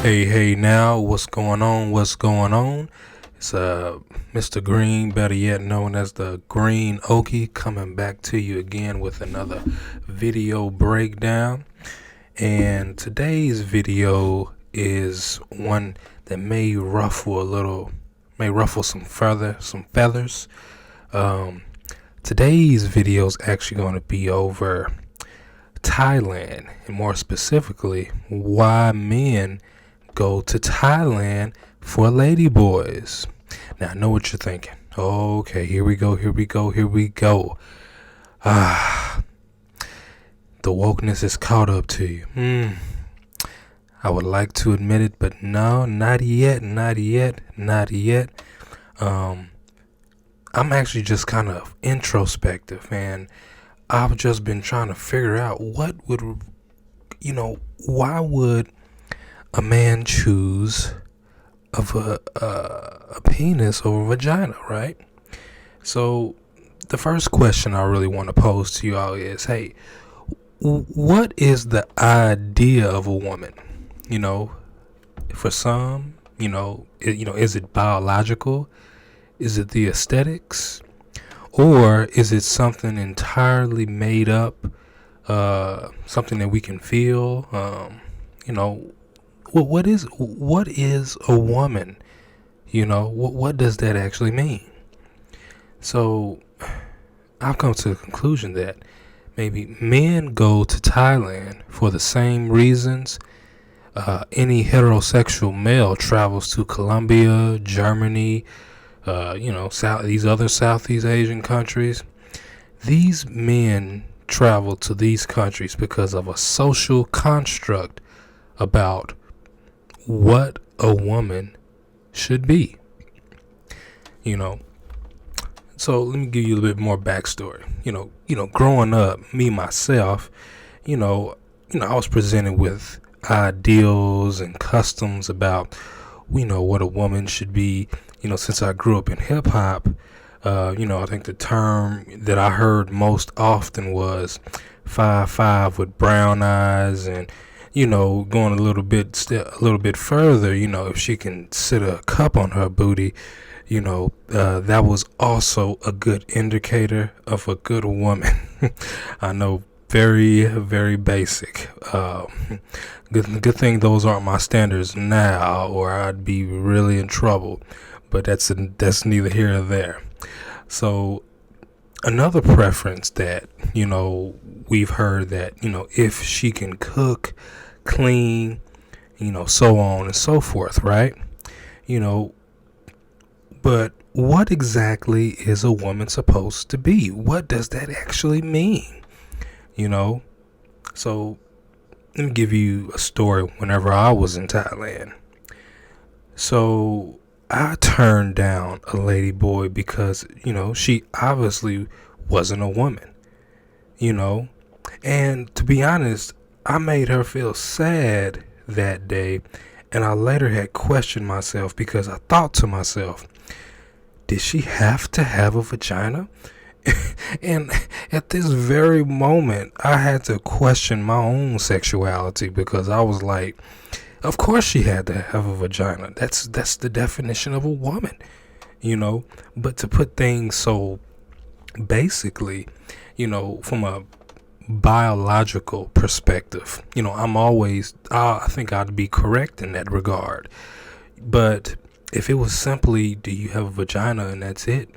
Hey now, what's going on? It's Mr. Green, better yet known as the Green Okie, coming back to you again with another video breakdown. And today's video is one that may ruffle some feathers. Today's video is actually going to be over Thailand, and more specifically, why men go to Thailand for Ladyboys. Now, I know what you're thinking. Okay, here we go. The wokeness is caught up to you. I would like to admit it, but no, not yet. I'm actually just kind of introspective, and I've just been trying to figure out why would a man choose of a penis over a vagina, right? So the first question I really want to pose to you all is, hey, what is the idea of a woman? For some, is it biological? Is it the aesthetics? Or is it something entirely made up, something that we can feel? What is a woman? What does that actually mean? So I've come to the conclusion that maybe men go to Thailand for the same reasons any heterosexual male travels to Colombia, Germany, these other Southeast Asian countries. These men travel to these countries because of a social construct about what a woman should be. So let me give you a little bit more backstory. Growing up, me myself, I was presented with ideals and customs about, what a woman should be. Since I grew up in hip hop, I think the term that I heard most often was 5'5" with brown eyes, and going a little bit further, if she can sit a cup on her booty, that was also a good indicator of a good woman. I know, very, very basic. Good thing those aren't my standards now, or I'd be really in trouble. But that's neither here nor there. So another preference that we've heard that if she can cook, clean, so on and so forth, right? But what exactly is a woman supposed to be? What does that actually mean? So let me give you a story. Whenever I was in Thailand, so I turned down a lady boy because, she obviously wasn't a woman, and to be honest, I made her feel sad that day, and I later had questioned myself because I thought to myself, did she have to have a vagina? And at this very moment, I had to question my own sexuality because I was like, of course she had to have a vagina. That's the definition of a woman, But to put things so basically, from a biological perspective, I think I'd be correct in that regard. But if it was simply, do you have a vagina and that's it,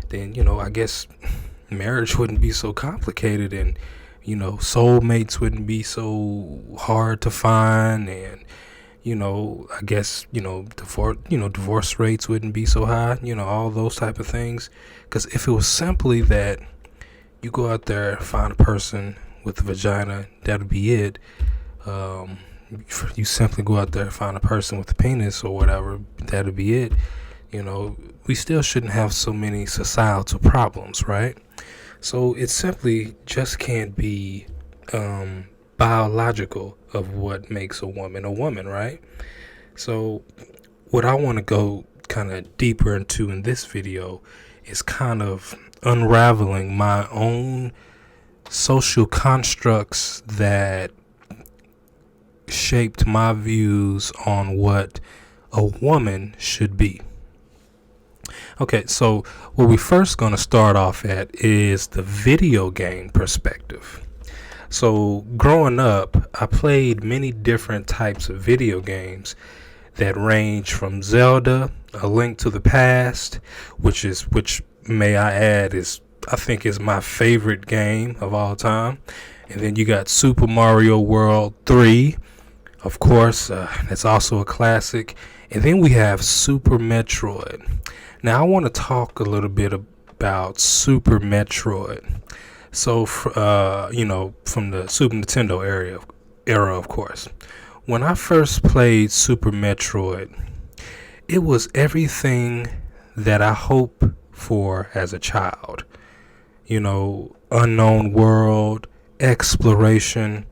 then, I guess marriage wouldn't be so complicated, and, soulmates wouldn't be so hard to find, and, I guess, divorce rates wouldn't be so high, all those type of things. Because if it was simply that you go out there, find a person with a vagina, that'd be it. You simply go out there, find a person with a penis or whatever, that'd be it. We still shouldn't have so many societal problems, right? So it simply just can't be biological of what makes a woman, right? So what I want to go kind of deeper into in this video is kind of unraveling my own social constructs that shaped my views on what a woman should be. Okay, so what we first going to start off at is the video game perspective. So growing up, I played many different types of video games that range from Zelda, A Link to the Past, which may I add I think is my favorite game of all time. And then you got Super Mario World 3, of course, that's also a classic. And then we have Super Metroid. Now I want to talk a little bit about Super Metroid. So, from the Super Nintendo era, of course. When I first played Super Metroid, it was everything that I hoped for as a child. Unknown world, exploration,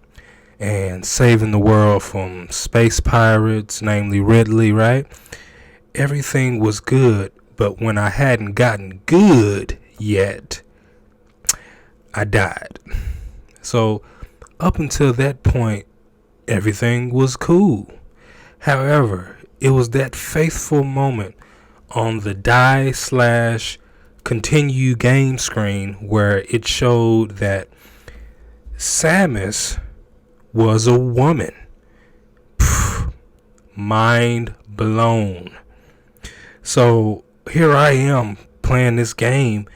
and saving the world from space pirates, namely Ridley, right? Everything was good, but when I hadn't gotten good yet, I died. So up until that point, everything was cool. However, it was that faithful moment on the die/continue game screen where it showed that Samus was a woman. Mind blown. So here I am playing this game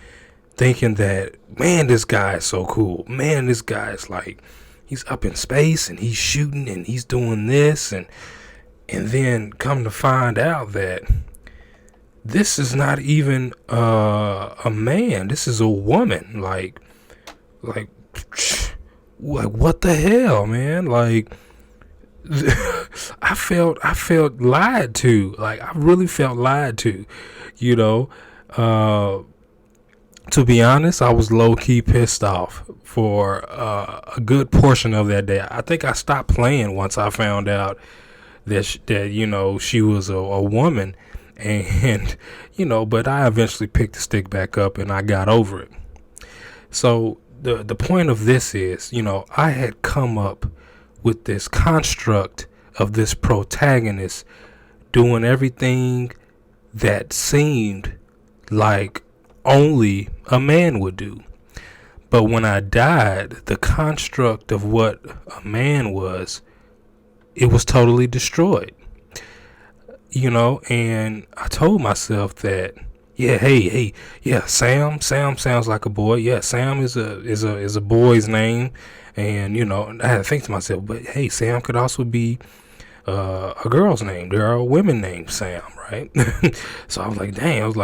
thinking that, man, this guy is so cool. Man, this guy is like, he's up in space and he's shooting and he's doing this, and then come to find out that this is not even a man. This is a woman. Like what the hell, man? Like I felt lied to. Like I really felt lied to, To be honest, I was low-key pissed off for a good portion of that day. I think I stopped playing once I found out that she was a woman, and but I eventually picked the stick back up and I got over it. So the point of this is, I had come up with this construct of this protagonist doing everything that seemed like only a man would do. But when I died, the construct of what a man was, it was totally destroyed. And I told myself that, Sam sounds like a boy. Yeah, Sam is a boy's name. And I had to think to myself, but hey, Sam could also be a girl's name. There are women named Sam, right? So I was like, dang,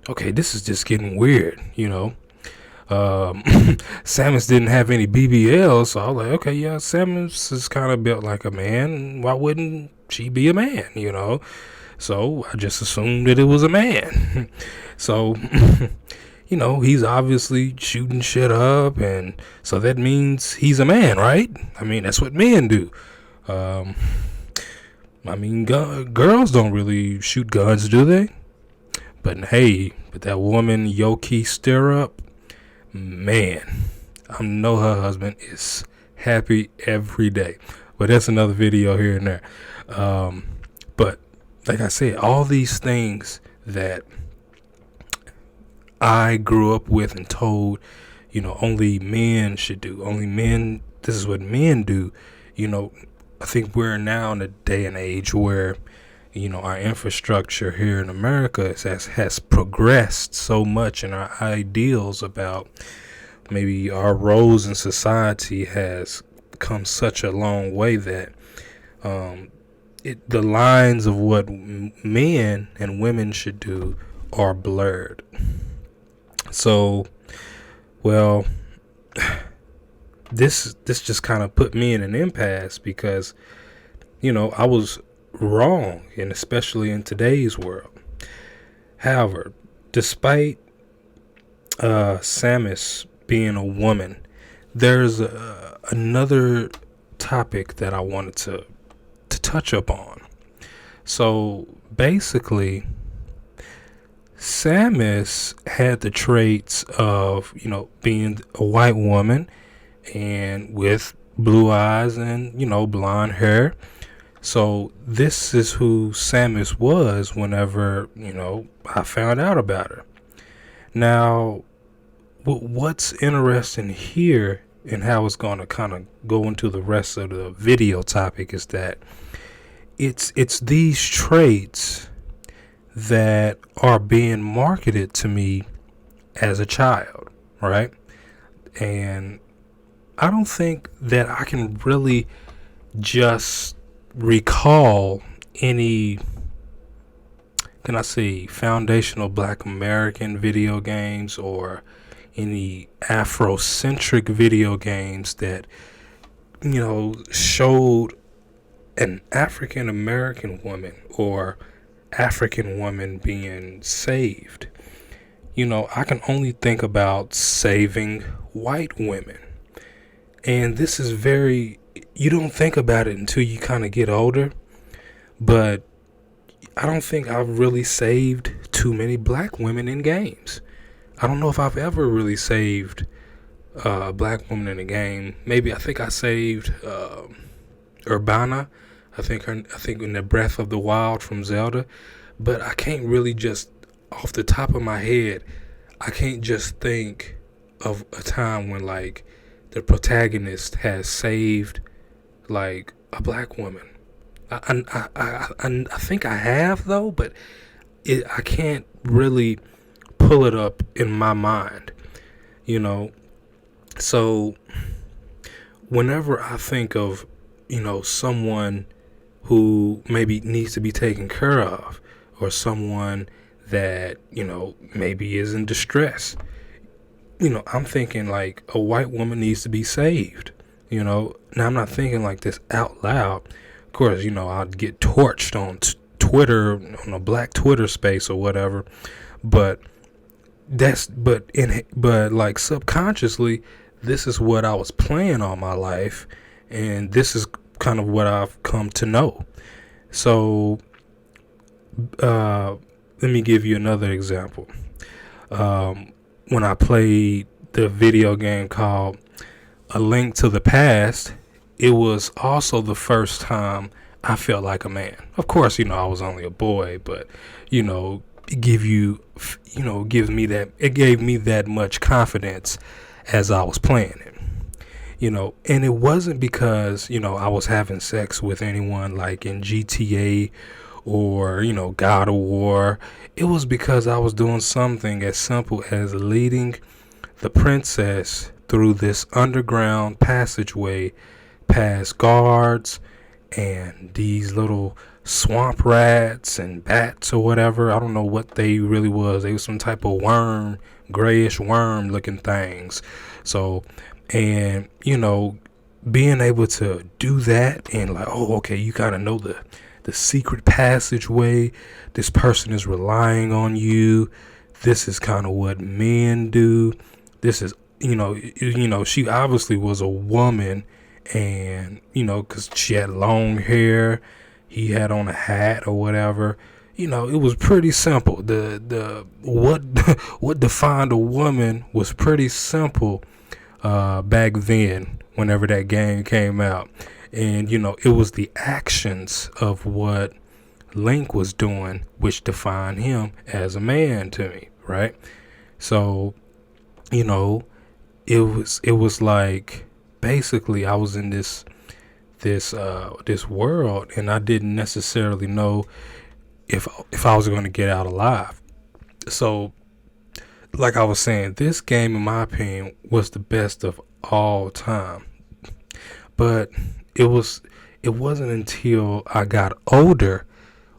okay, this is just getting weird, Samus didn't have any BBLs, so I was like, okay, yeah, Samus is kind of built like a man. Why wouldn't she be a man, So I just assumed that it was a man. So, he's obviously shooting shit up, and so that means he's a man, right? I mean, that's what men do. Girls don't really shoot guns, do they? But that woman Yoki Stirrup, man, I know her husband is happy every day. But that's another video here and there. But like I said, all these things that I grew up with and told, only men should do. This is what men do. I think we're now in a day and age where our infrastructure here in America has progressed so much, and our ideals about maybe our roles in society has come such a long way that the lines of what men and women should do are blurred. So, well, this just kind of put me in an impasse because, I was wrong, and especially in today's world. However, despite Samus being a woman, there's another topic that I wanted to touch up on. So basically, Samus had the traits of being a white woman and with blue eyes and, blonde hair. So this is who Samus was whenever, I found out about her. Now, what's interesting here and how it's going to kind of go into the rest of the video topic is that it's these traits that are being marketed to me as a child, right? And I don't think that I can really just recall any, can I say, foundational Black American video games or any Afrocentric video games that, showed an African American woman or African woman being saved. I can only think about saving white women. And this is you don't think about it until you kind of get older. But I don't think I've really saved too many black women in games. I don't know if I've ever really saved a black woman in a game. Maybe I think I saved Urbana. I think in the Breath of the Wild from Zelda. But I can't really just, off the top of my head, I can't just think of a time when, like, the protagonist has saved, like, a black woman. I think I have, though, but I can't really pull it up in my mind, So whenever I think of, someone who maybe needs to be taken care of, or someone that, maybe is in distress, I'm thinking like a white woman needs to be saved, Now, I'm not thinking like this out loud. Of course, I'd get torched on Twitter, on a black Twitter space or whatever. But like subconsciously, this is what I was playing all my life. And this is kind of what I've come to know. So, let me give you another example. When I played the video game called A Link to the Past, it was also the first time I felt like a man. Of course, I was only a boy, but, it gave me that much confidence as I was playing it. And it wasn't because, I was having sex with anyone like in GTA or, God of War. It was because I was doing something as simple as leading the princess through this underground passageway past guards and these little swamp rats and bats or whatever. I don't know what they really was. They were some type of worm, grayish worm looking things. So, and, being able to do that and like, oh, okay, you kind of know the secret passageway. This person is relying on you. This is kind of what men do. This is, she obviously was a woman, and, because she had long hair, he had on a hat or whatever. It was pretty simple. The what defined a woman was pretty simple back then, whenever that game came out. And, it was the actions of what Link was doing which defined him as a man to me, right? So, it was like basically I was in this world, and I didn't necessarily know if I was going to get out alive. So, like I was saying, this game, in my opinion, was the best of all time. But it wasn't until I got older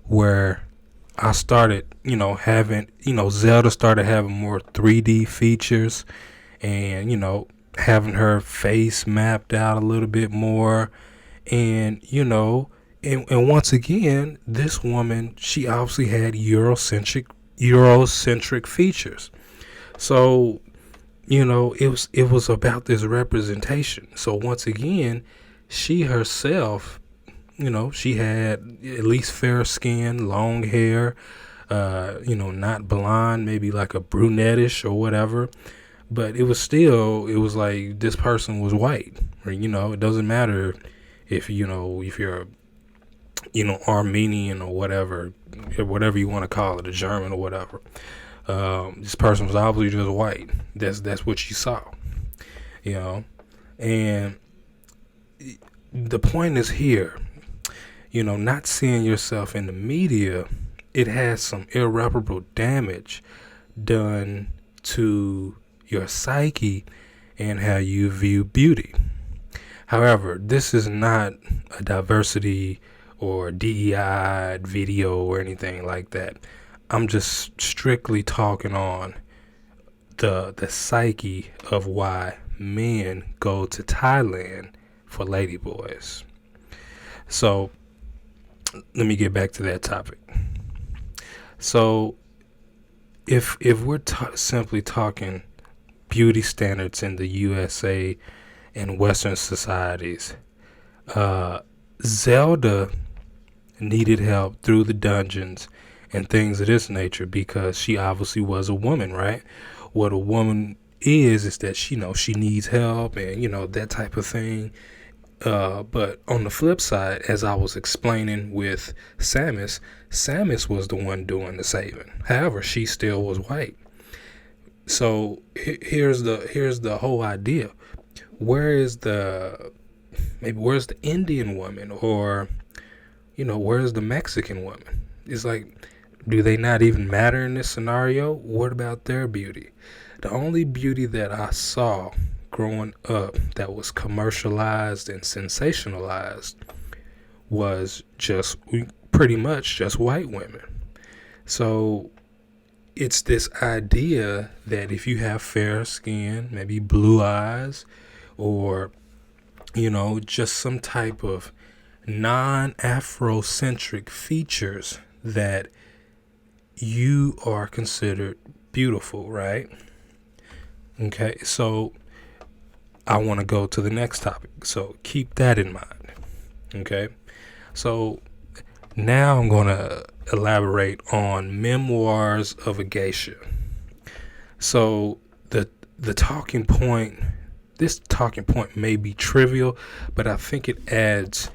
where I started, having, Zelda started having more 3D features, and, having her face mapped out a little bit more. And, and once again, this woman, she obviously had Eurocentric features. So, it was about this representation. So once again, she herself, she had at least fair skin, long hair, not blonde, maybe like a brunettish or whatever. But it was like this person was white, or it doesn't matter if if you're Armenian or whatever you want to call it, a German or whatever. This person was obviously just white. That's what you saw, and the point is here, not seeing yourself in the media, it has some irreparable damage done to your psyche and how you view beauty. However, this is not a diversity or DEI video or anything like that. I'm just strictly talking on the psyche of why men go to Thailand for Ladyboys. So let me get back to that topic. So if we're simply talking beauty standards in the USA and Western societies, Zelda needed help through the dungeons and things of this nature because she obviously was a woman, right? What a woman is that she needs help and that type of thing. But on the flip side, as I was explaining with Samus was the one doing the saving. However, she still was white. So here's the whole idea. Where's the Indian woman, or where's the Mexican woman? It's like, do they not even matter in this scenario? What about their beauty? The only beauty that I saw growing up that was commercialized and sensationalized was just pretty much just white women. So it's this idea that if you have fair skin, maybe blue eyes, or just some type of non-Afrocentric features, that you are considered beautiful, right? Okay, so I want to go to the next topic. So keep that in mind. Okay, so now I'm going to elaborate on Memoirs of a Geisha. So the talking point, this talking point may be trivial, but I think it adds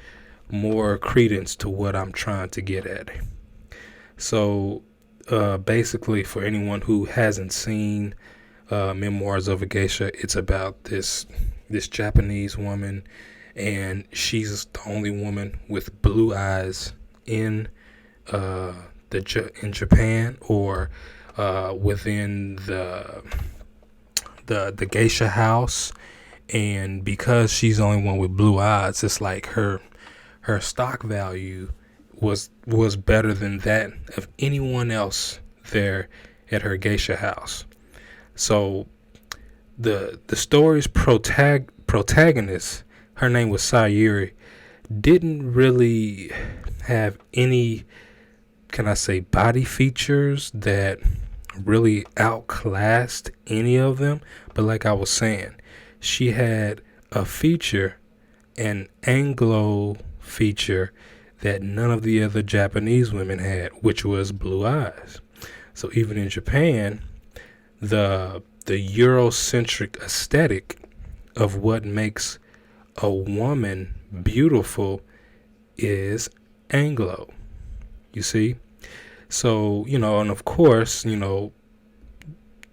more credence to what I'm trying to get at. So basically, for anyone who hasn't seen Memoirs of a Geisha, it's about this Japanese woman, and she's the only woman with blue eyes in in Japan, or within the geisha house. And because she's the only one with blue eyes, it's like her stock value was better than that of anyone else there at her geisha house. So the story's protagonist, her name was Sayuri, didn't really have any, can I say, body features that really outclassed any of them. But like I was saying, she had a feature, an Anglo feature, that none of the other Japanese women had, which was blue eyes. So even in Japan, the Eurocentric aesthetic of what makes a woman beautiful is Anglo. You see? So, and of course,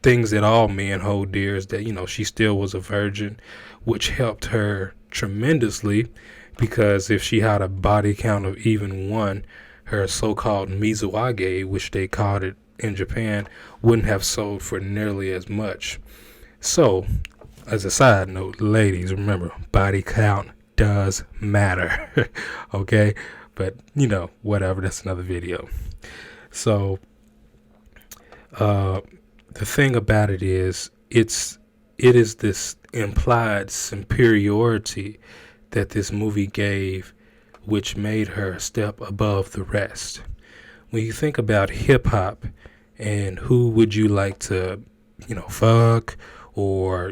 things that all men hold dear is that, she still was a virgin, which helped her tremendously, because if she had a body count of even one, her so-called mizuage, which they called it in Japan, wouldn't have sold for nearly as much. So, as a side note, ladies, remember, body count does matter. Okay? But, whatever, that's another video. So, the thing about it is, it is this implied superiority that this movie gave, which made her a step above the rest. When you think about hip hop and who would you like to, fuck or,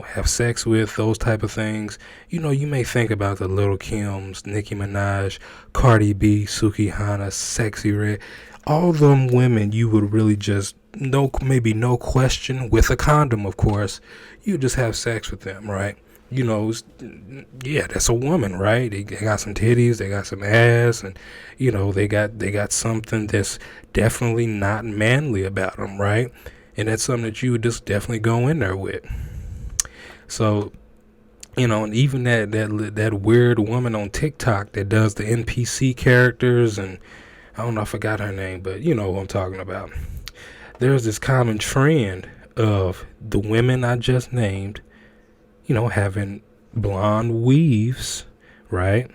have sex with, those type of things, you may think about the Lil' Kims, Nicki Minaj, Cardi B, Suki Hana, Sexy Red. All them women you would really just maybe no question, with a condom, of course, you just have sex with them, right? Yeah, that's a woman, right? They got some titties, they got some ass, and they got something that's definitely not manly about them, right? And that's something that you would just definitely go in there with. So, and even that weird woman on TikTok that does the NPC characters, and I don't know, I forgot her name, but you know who I'm talking about. There's this common trend of the women I just named, having blonde weaves, right?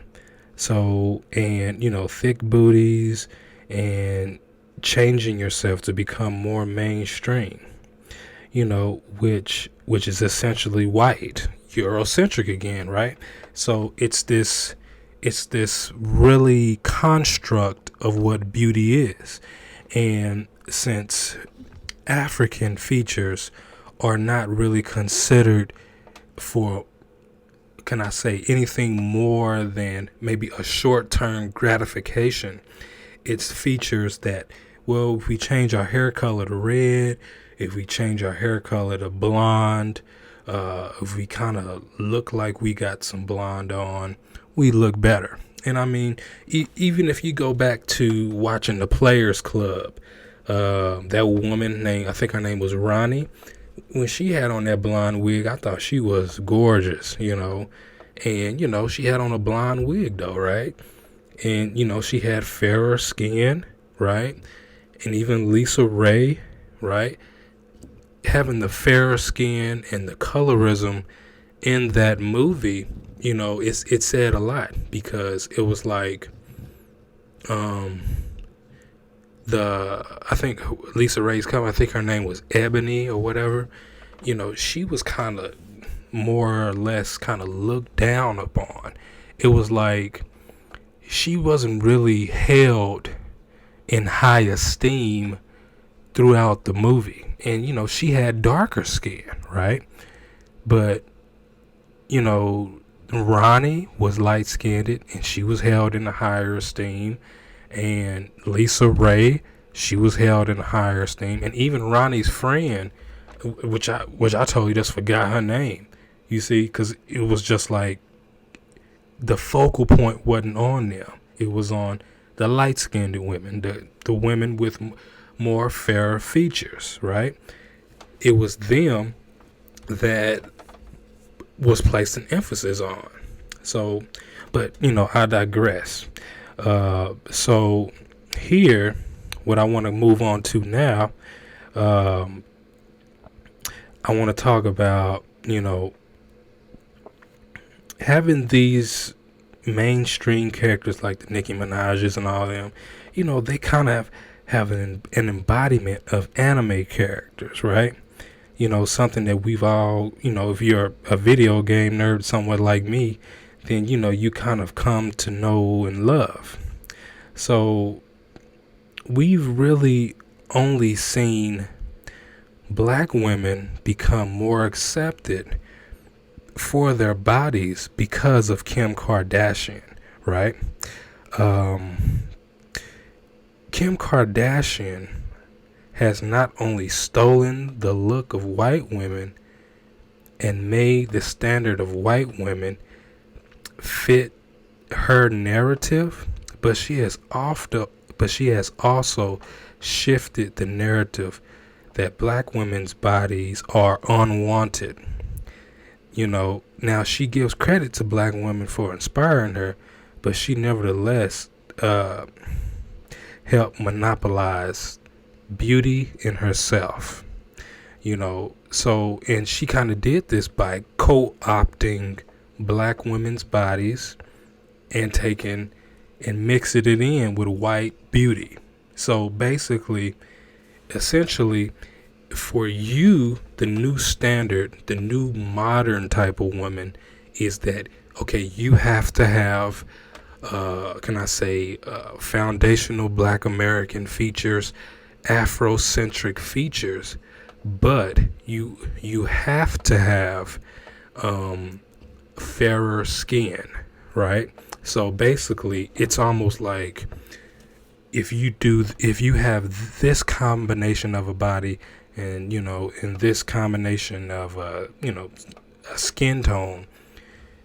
So, and, thick booties, and changing yourself to become more mainstream, which is essentially white, Eurocentric again, right? So it's this really construct of what beauty is. And since African features are not really considered for, can I say, anything more than maybe a short-term gratification, it's features that, well, if we change our hair color to red, if we change our hair color to blonde, if we kind of look like we got some blonde on, we look better. And I mean, even if you go back to watching the Players Club, that woman I think her name was Ronnie, when she had on that blonde wig, I thought she was gorgeous, and, she had on a blonde wig though, right? And, she had fairer skin, right? And even Lisa Ray, right? Having the fairer skin and the colorism in that movie, it said a lot, because it was like, I think Lisa Ray's I think her name was Ebony or whatever. She was kind of more or less kind of looked down upon. It was like she wasn't really held in high esteem throughout the movie. And, she had darker skin, right? But, Ronnie was light-skinned, and she was held in a higher esteem. And Lisa Ray, she was held in a higher esteem. And even Ronnie's friend, which I totally just forgot her name, you see, because it was just like the focal point wasn't on them. It was on the light-skinned women, the women with more fairer features, right? It was them that was placed an emphasis on. So, but, I digress. So here, what I want to move on to now, I want to talk about, having these mainstream characters like the Nicki Minaj's and all them, they kind of have an embodiment of anime characters, right? Something that we've all, if you're a video game nerd somewhat like me, then, you kind of come to know and love. So we've really only seen black women become more accepted for their bodies because of Kim Kardashian, right? Kim Kardashian has not only stolen the look of white women and made the standard of white women fit her narrative, but she has also shifted the narrative that black women's bodies are unwanted. Now she gives credit to black women for inspiring her, but she nevertheless helped monopolize beauty in herself. So, and she kind of did this by co-opting black women's bodies and taking and mixing it in with white beauty. So basically, essentially, for you, the new standard, the new modern type of woman is that, okay, you have to have, foundational black American features, Afrocentric features, but you have to have fairer skin, right? So basically, it's almost like if you have this combination of a body, and in this combination of a skin tone,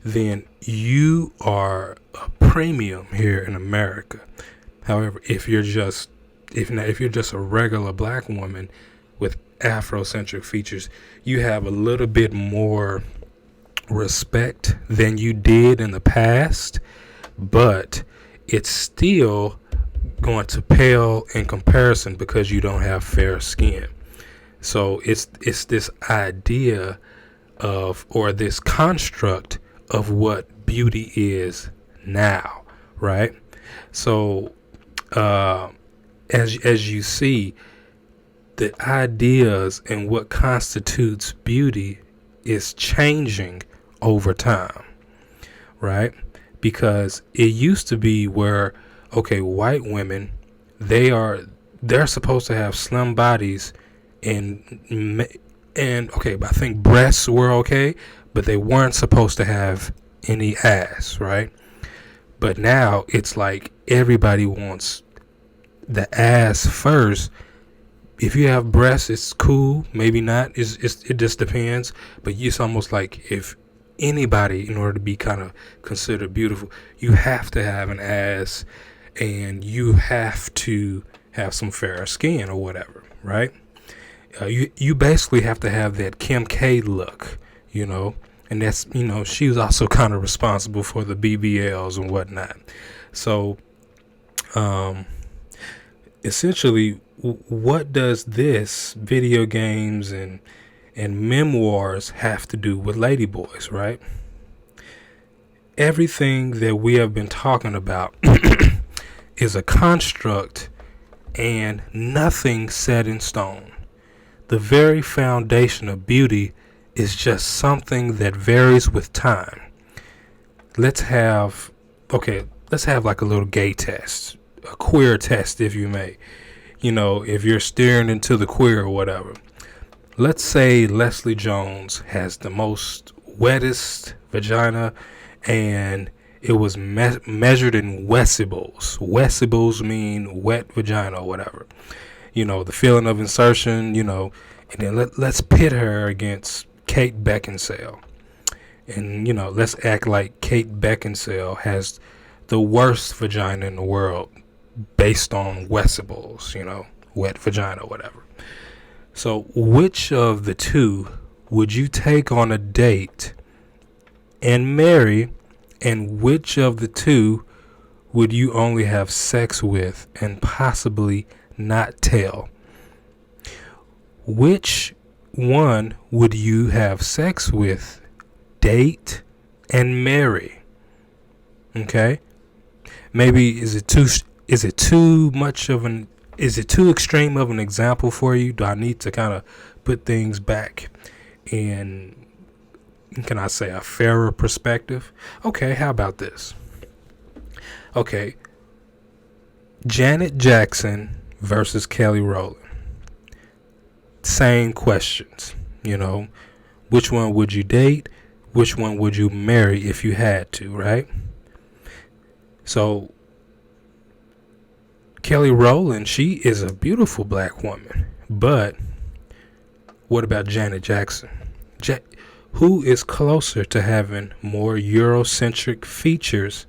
then you are a premium here in America. However, if you're just a regular black woman with Afrocentric features, you have a little bit more respect than you did in the past, but it's still going to pale in comparison because you don't have fair skin. So it's this idea of, or this construct of what beauty is now, right? So as you see, the ideas and what constitutes beauty is changing over time, right? Because it used to be where, okay, white women, they're supposed to have slim bodies, and okay, I think breasts were okay, but they weren't supposed to have any ass, right? But now it's like everybody wants the ass first. If you have breasts, it's cool, maybe not. It just depends. But it's almost like if anybody, in order to be kind of considered beautiful, you have to have an ass, and you have to have some fair skin or whatever, right? You basically have to have that Kim K look, and that's, she was also kind of responsible for the BBLs and whatnot. So, essentially, what does this video games and memoirs have to do with Ladyboys, right? Everything that we have been talking about is a construct and nothing set in stone. The very foundation of beauty is just something that varies with time. Let's have like a little gay test, a queer test, if you may. If you're staring into the queer or whatever. Let's say Leslie Jones has the most wettest vagina, and it was measured in decibels. Decibels mean wet vagina or whatever. The feeling of insertion, and then let's pit her against Kate Beckinsale. And, let's act like Kate Beckinsale has the worst vagina in the world based on decibels, wet vagina or whatever. So which of the two would you take on a date and marry, and which of the two would you only have sex with and possibly not tell? Which one would you have sex with, date, and marry? Okay? Maybe is it too extreme of an example for you? Do I need to kind of put things back in, can I say, a fairer perspective? Okay, how about this? Okay, Janet Jackson versus Kelly Rowland. Same questions, which one would you date? Which one would you marry if you had to, right? So Kelly Rowland, she is a beautiful black woman, but what about Janet Jackson? Who is closer to having more Eurocentric features,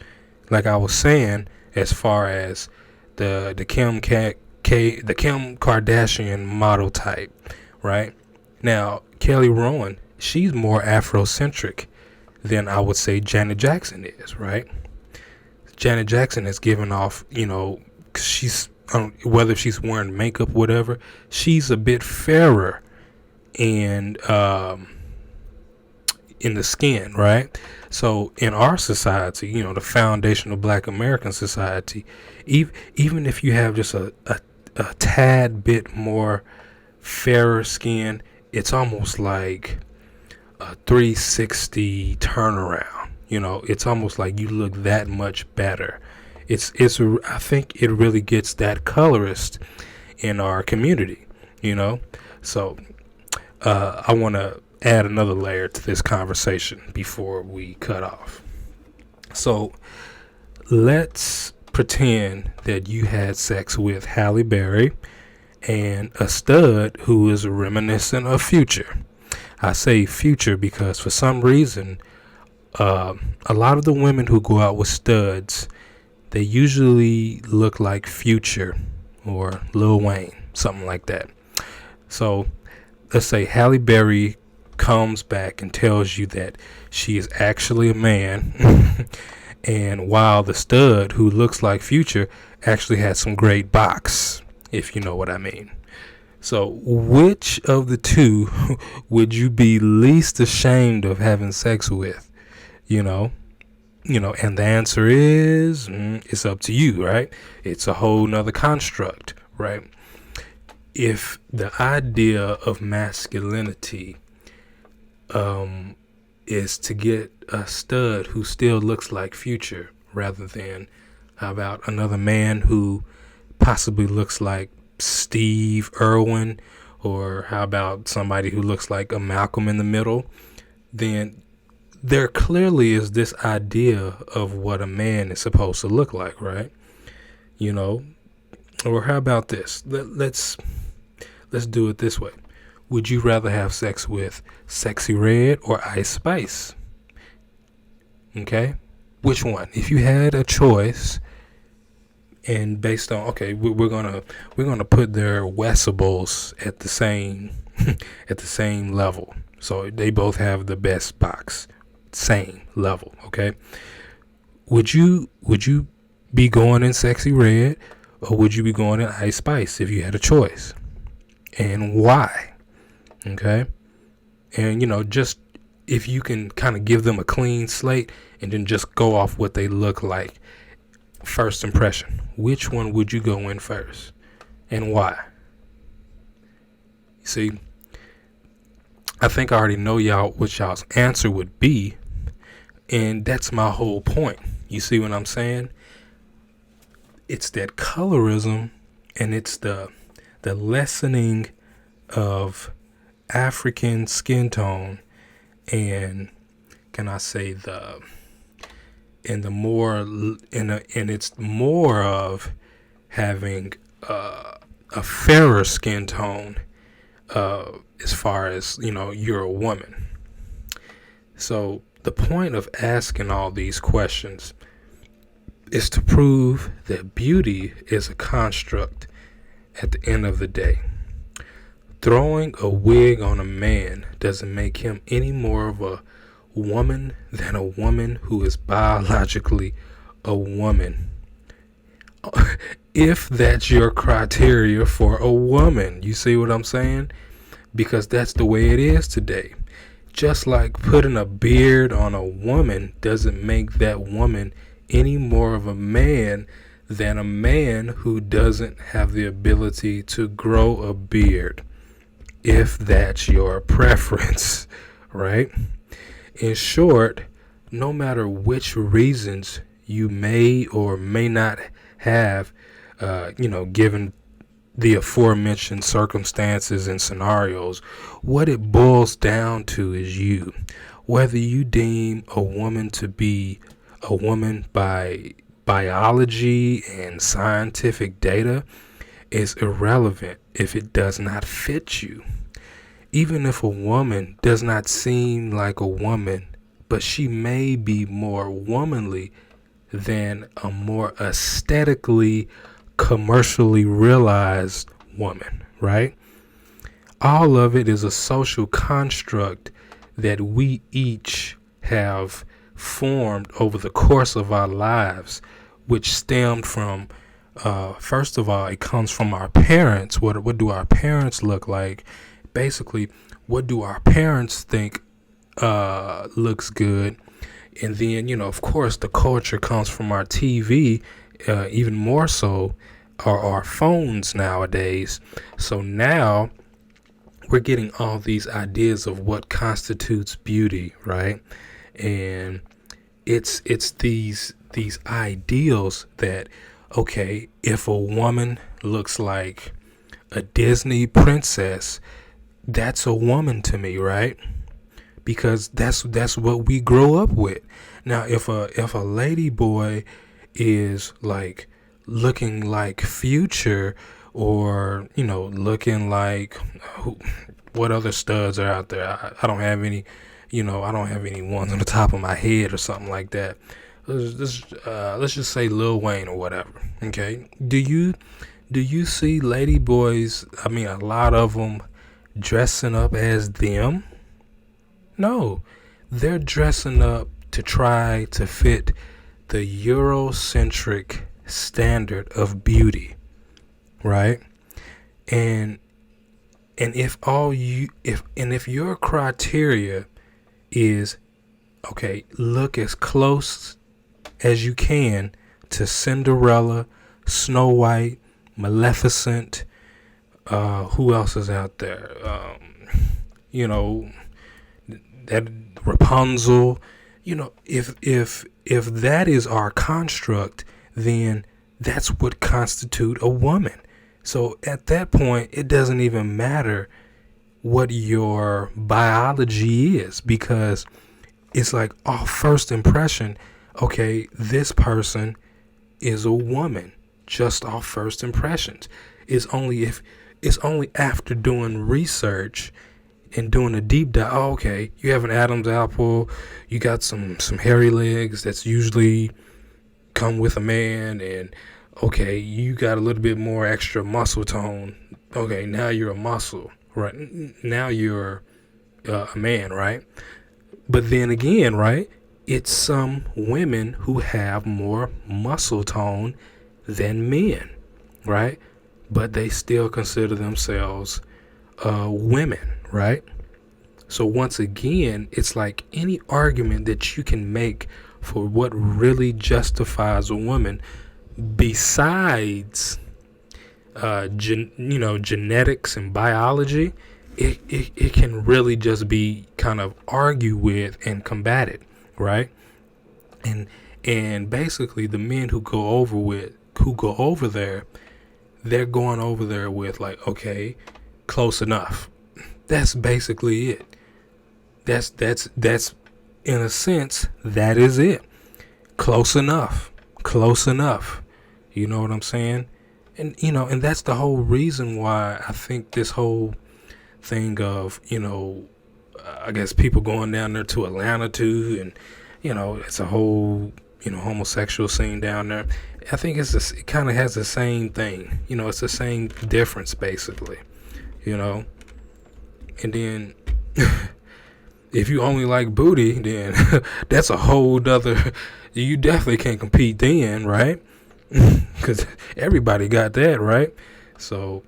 like I was saying, as far as the Kim Kardashian model type, right? Now, Kelly Rowland, she's more Afrocentric than I would say Janet Jackson is, right? Janet Jackson has given off, she's, whether she's wearing makeup, whatever, she's a bit fairer and in the skin, right? So in our society, the foundation of Black American society, even if you have just a tad bit more fairer skin, it's almost like a 360 turnaround. It's almost like you look that much better. I think it really gets that colorist in our community, So I want to add another layer to this conversation before we cut off. So let's pretend that you had sex with Halle Berry and a stud who is reminiscent of Future. I say Future because for some reason, a lot of the women who go out with studs, they usually look like Future or Lil Wayne, something like that. So let's say Halle Berry comes back and tells you that she is actually a man, and while the stud who looks like Future actually has some great box, if you know what I mean. So which of the two would you be least ashamed of having sex with? You know, and the answer is, it's up to you, right? It's a whole nother construct, right? If the idea of masculinity is to get a stud who still looks like Future, rather than how about another man who possibly looks like Steve Irwin, or how about somebody who looks like a Malcolm in the Middle, then there clearly is this idea of what a man is supposed to look like, right? Or how about this? Let's do it this way. Would you rather have sex with Sexy Red or Ice Spice? Okay, which one? If you had a choice, and based on we're gonna put their decibels at the same at the same level, so they both have the best box, same level. Okay, would you be going in Sexy Red, or would you be going in Ice Spice if you had a choice, and why? Okay, and just if you can kind of give them a clean slate and then just go off what they look like, first impression, which one would you go in first, and why? You see, I think I already know what y'all's answer would be, and that's my whole point. You see what I'm saying? It's that colorism, and it's the lessening of African skin tone, and can I say it's more of having a fairer skin tone, as far as you're a woman. So the point of asking all these questions is to prove that beauty is a construct at the end of the day. Throwing a wig on a man doesn't make him any more of a woman than a woman who is biologically a woman. If that's your criteria for a woman, you see what I'm saying? Because that's the way it is today. Just like putting a beard on a woman doesn't make that woman any more of a man than a man who doesn't have the ability to grow a beard, if that's your preference, right? In short, no matter which reasons you may or may not have, given the aforementioned circumstances and scenarios, what it boils down to is you. Whether you deem a woman to be a woman by biology and scientific data is irrelevant if it does not fit you. Even if a woman does not seem like a woman, but she may be more womanly than a more aesthetically, commercially realized woman, right? All of it is a social construct that we each have formed over the course of our lives, which stemmed from, first of all, it comes from our parents. What do our parents look like? Basically, what do our parents think looks good? And then, of course, the culture comes from our TV, even more so, or our phones nowadays. So now we're getting all these ideas of what constitutes beauty, right? And it's these ideals that, okay, if a woman looks like a Disney princess, that's a woman to me, right? Because that's what we grow up with. Now, if a lady boy is like looking like Future, or looking like what other studs are out there. I don't have any, I don't have any ones on the top of my head or something like that. Let's just say Lil Wayne or whatever. Okay, do you see Ladyboys? I mean, a lot of them dressing up as them. No, they're dressing up to try to fit the Eurocentric standard of beauty, right? And if your criteria is, okay, look as close as you can to Cinderella, Snow White, Maleficent, who else is out there? That Rapunzel. If that is our construct, then that's what constitute a woman. So at that point, it doesn't even matter what your biology is, because it's like off first impression, okay, this person is a woman just off first impressions. It's only after doing research and doing a deep dive. Oh, okay, you have an Adam's apple, you got some hairy legs that's usually come with a man, and okay, you got a little bit more extra muscle tone. Okay, now you're a muscle, right? Now you're a man, right? But then again, right, it's some women who have more muscle tone than men, right? But they still consider themselves women, right? So once again, it's like any argument that you can make for what really justifies a woman, besides genetics and biology, it can really just be kind of argued with and combated, right? And basically the men who go over there, they're going over there with like, okay, close enough. That's basically it. That's in a sense, that is it. Close enough. You know what I'm saying? And that's the whole reason why I think this whole thing of, I guess people going down there to Atlanta too, and it's a whole homosexual scene down there. I think it kind of has the same thing. It's the same difference basically. And then if you only like booty, then that's a whole nother. You definitely can't compete then, right? Because everybody got that, right? So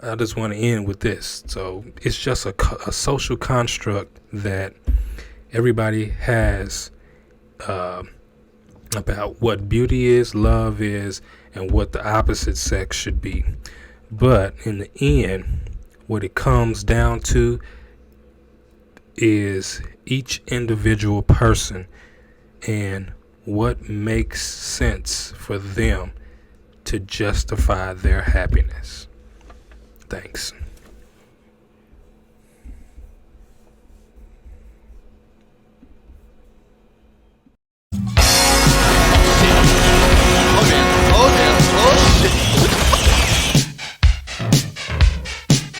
I just want to end with this. So it's just a social construct that everybody has about what beauty is, love is, and what the opposite sex should be. But in the end, what it comes down to is each individual person and what makes sense for them to justify their happiness. Thanks.